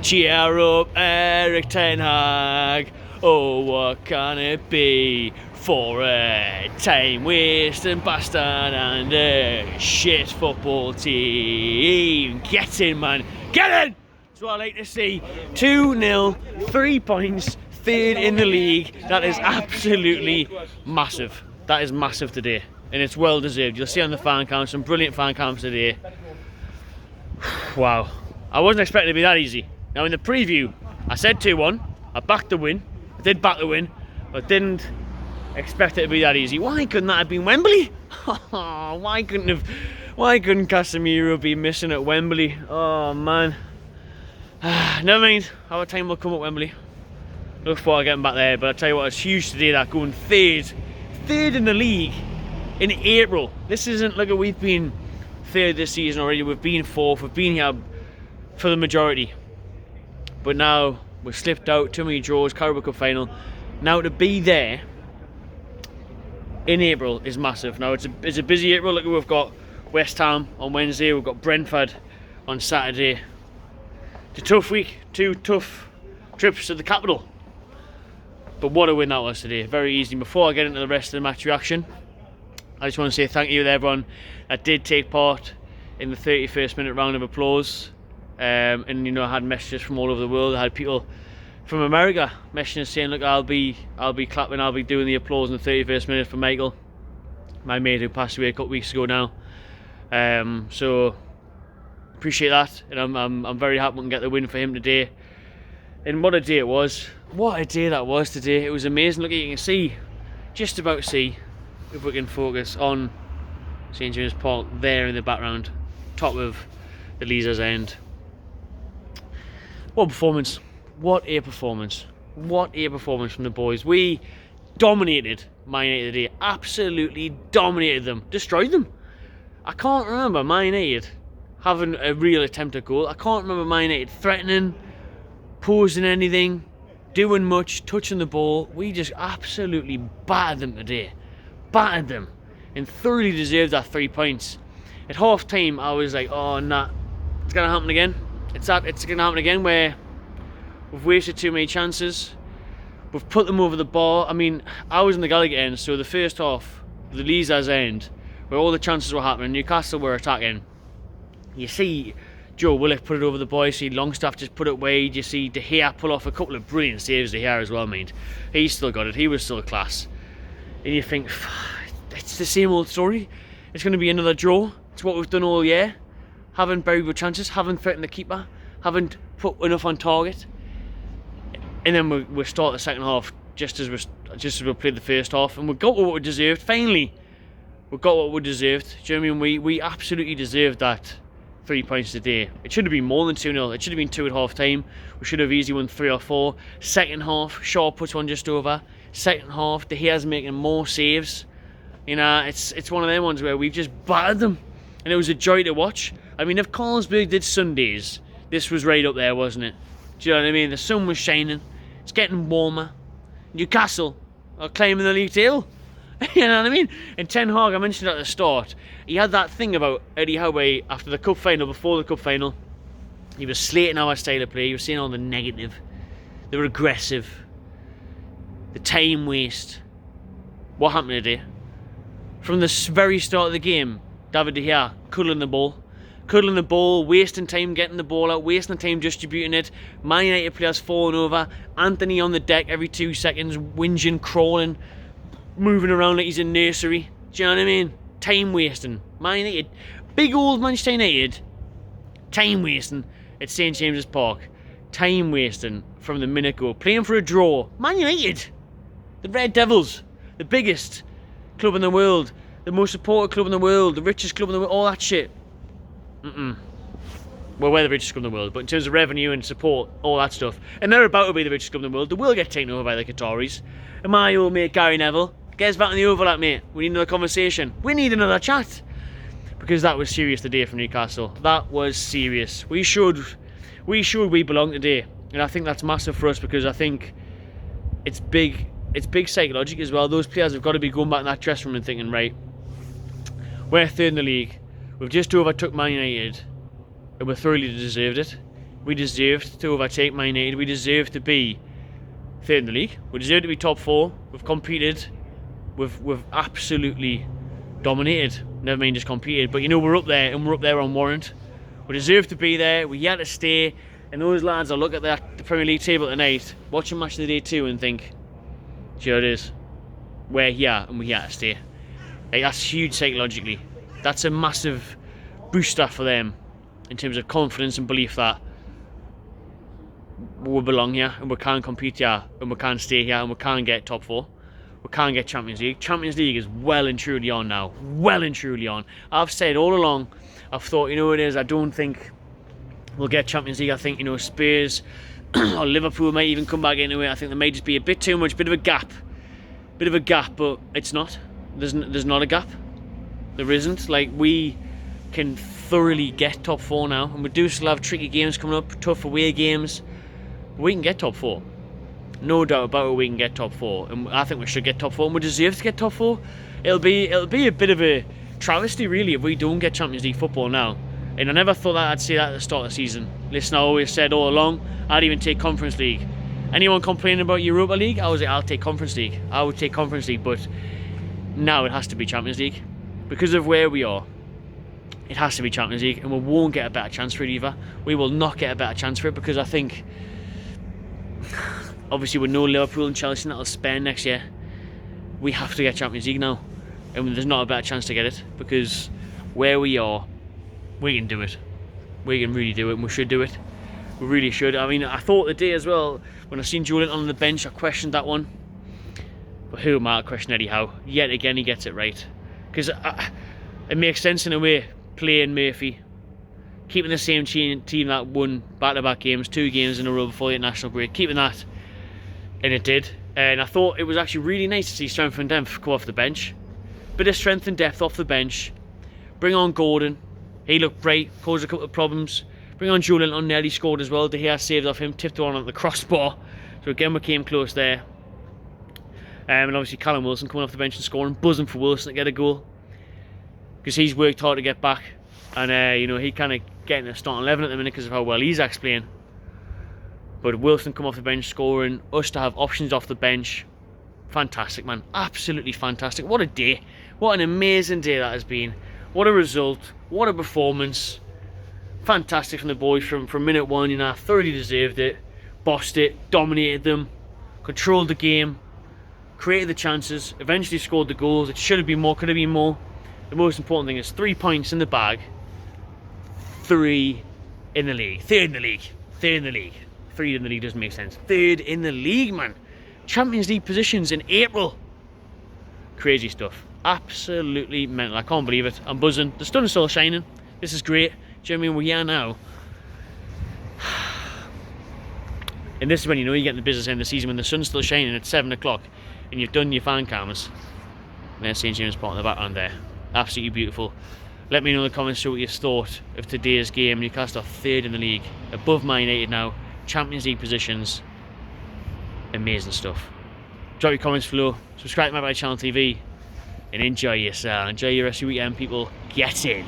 Cheer up, Eric Ten Hag. Oh, what can it be for a time-wasting bastard and a shit football team? Get in, man. Get in! That's what I like to see. 2-0, 3 points, third in the league. That is absolutely massive. That is massive today. And it's well deserved. You'll see on the fan cam, some brilliant fan cams today. Wow. I wasn't expecting it to be that easy. Now in the preview, I said 2-1. I backed the win. I did back the win, but didn't expect it to be that easy. Why couldn't that have been Wembley? Why couldn't Casemiro be missing at Wembley? Oh man. Never mind. Our time will come at Wembley. Look forward to getting back there. But I tell you what, it's huge today that going third in the league in April. This isn't like we've been third this season already. We've been fourth. We've been here for the majority. But now we've slipped out. Too many draws. Carabao Cup final. Now to be there in April is massive. Now it's a busy April. Look, we've got West Ham on Wednesday. We've got Brentford on Saturday. It's a tough week. 2 tough trips to the capital. But what a win that was today. Very easy. Before I get into the rest of the match reaction, I just want to say thank you to everyone that did take part in the 31st minute round of applause. And you know, I had messages from all over the world. I had people from America messaging saying, look, I'll be clapping, I'll be doing the applause in the 31st minute for Michael, my mate who passed away a couple of weeks ago now. So appreciate that, and I'm very happy we can get the win for him today. And what a day it was. What a day that was today. It was amazing. Look, you can see, just about see, if we can focus on St James Park there in the background, top of the Leazer's End. What a performance. What a performance. What a performance from the boys. We dominated Man United today. Absolutely dominated them. Destroyed them. I can't remember Man United having a real attempt at goal. I can't remember Man United threatening, posing anything, doing much, touching the ball. We just absolutely battered them today. Battered them. And thoroughly deserved that 3 points. At half time, I was like, oh, nah. It's going to happen again. It's going to happen again where we've wasted too many chances. We've put them over the bar. I mean, I was in the Gallagher end, so the first half, the Leazer's end, where all the chances were happening, Newcastle were attacking. You see Joe Willock put it over the bar, you see Longstaff just put it wide, you see De Gea pull off a couple of brilliant saves, De Gea as well, mate. He still got it, he was still class. And you think, it's the same old story. It's going to be another draw. It's what we've done all year. Haven't very good chances, haven't threatened the keeper, haven't put enough on target. And then we start the second half just as we played the first half, and we got what we deserved. Finally, we got what we deserved. Do you know what I mean? We absolutely deserved that 3 points today. It should have been more than 2-0. It should have been 2 at half time. We should have easily won 3 or 4. Second half, Shaw puts one just over. Second half, De Gea's making more saves. You know, it's one of them ones where we've just battered them, and it was a joy to watch. I mean, if Carlsberg did Sundays, this was right up there, wasn't it? Do you know what I mean? The sun was shining. It's getting warmer. Newcastle are claiming the league title. You know what I mean? And Ten Hag, I mentioned at the start, he had that thing about Eddie Howe after the cup final, before the cup final. He was slating our style of play. He was saying all the negative, the regressive, the time waste. What happened today? From the very start of the game, David De Gea cuddling the ball, wasting time getting the ball out, wasting time distributing it. Man United players falling over. Anthony on the deck every 2 seconds, whinging, crawling, moving around like he's in nursery. Do you know what I mean? Time wasting. Man United, big old Manchester United, time wasting at St James's Park. Time wasting from the minute go. Playing for a draw. Man United, the Red Devils, the biggest club in the world, the most supported club in the world, the richest club in the world, all that shit. Well, we're the richest club in the world, but in terms of revenue and support, all that stuff, and they're about to be the richest club in the world, they will get taken over by the Qataris. And my old mate Gary Neville, get us back on the overlap, mate. We need another conversation. We need another chat. Because that was serious today from Newcastle. That was serious. We showed we belong today. And I think that's massive for us, because I think it's big psychological as well. Those players have got to be going back in that dressing room and thinking, right, we're third in the league. We've just overtook Man United, and we thoroughly deserved it. We deserved to overtake Man United. We deserve to be third in the league. We deserve to be top 4. We've competed. We've absolutely dominated. Never mind just competed. But you know, we're up there, and we're up there on warrant. We deserve to be there. We had to stay. And those lads, I look at the Premier League table tonight, watching match of the day 2 and think, sure it is. We're here and we're here to stay. Like, that's huge psychologically. That's a massive booster for them in terms of confidence and belief that we belong here and we can compete here and we can stay here and we can get top 4. We can't get Champions League. Champions League is well and truly on now. Well and truly on. I've said all along, I've thought, you know what it is, I don't think we'll get Champions League. I think, you know, Spurs or Liverpool might even come back into it. I think there may just be a bit too much, bit of a gap, but it's not. There's not a gap. There isn't. Like, we can thoroughly get top 4 now, and we do still have tricky games coming up, tough away games. We can get top 4. No doubt about it, we can get top 4, and I think we should get top 4, and we deserve to get top 4. It'll be a bit of a travesty, really, if we don't get Champions League football now. And I never thought that I'd say that at the start of the season. Listen, I always said all along, I'd even take Conference League. Anyone complaining about Europa League, I was like, I'll take Conference League. I would take Conference League, but now it has to be Champions League. Because of where we are, it has to be Champions League, and we won't get a better chance for it either. We will not get a better chance for it, because I think, obviously with no Liverpool and Chelsea that'll spend next year, we have to get Champions League now. And there's not a better chance to get it, because where we are, we can do it. We can really do it, and we should do it. We really should. I mean, I thought the day as well, when I seen Julian on the bench, I questioned that one. But who am I to question Eddie Howe? Yet again, he gets it right. Because it makes sense in a way, playing Murphy, keeping the same team that won back-to-back games, 2 games in a row before the international break, keeping that, and it did. And I thought it was actually really nice to see strength and depth come off the bench. Bit of strength and depth off the bench. Bring on Gordon. He looked great, caused a couple of problems. Bring on Julian on nearly scored as well. De Gea saved off him, tipped one on the crossbar. So again, we came close there. And obviously Callum Wilson coming off the bench and scoring, buzzing for Wilson to get a goal. Because he's worked hard to get back. And, you know, he kind of getting a starting 11 at the minute because of how well he's actually playing. But Wilson come off the bench scoring, us to have options off the bench. Fantastic, man. Absolutely fantastic. What a day. What an amazing day that has been. What a result. What a performance. Fantastic from the boys from minute 1. You know, thoroughly deserved it. Bossed it. Dominated them. Controlled the game. Created the chances. Eventually scored the goals. It should have been more. Could have been more. The most important thing is 3 points in the bag. 3 in the league. 3rd in the league. 3rd in the league. 3 in the league doesn't make sense. 3rd in the league, man. Champions League positions in April. Crazy stuff. Absolutely mental. I can't believe it. I'm buzzing. The sun is still shining. This is great. Do you know what I mean? We're here now. And this is when you know you get in the business end of the season, when the sun's still shining at 7 o'clock and you've done your fan cameras. And there's St James Park in the background there. Absolutely beautiful. Let me know in the comments what you thought of today's game. Newcastle are 3rd in the league. Above Man United now. Champions League positions. Amazing stuff. Drop your comments below. Subscribe to my channel TV. And enjoy yourself. Enjoy your rest of your weekend, people. Get in.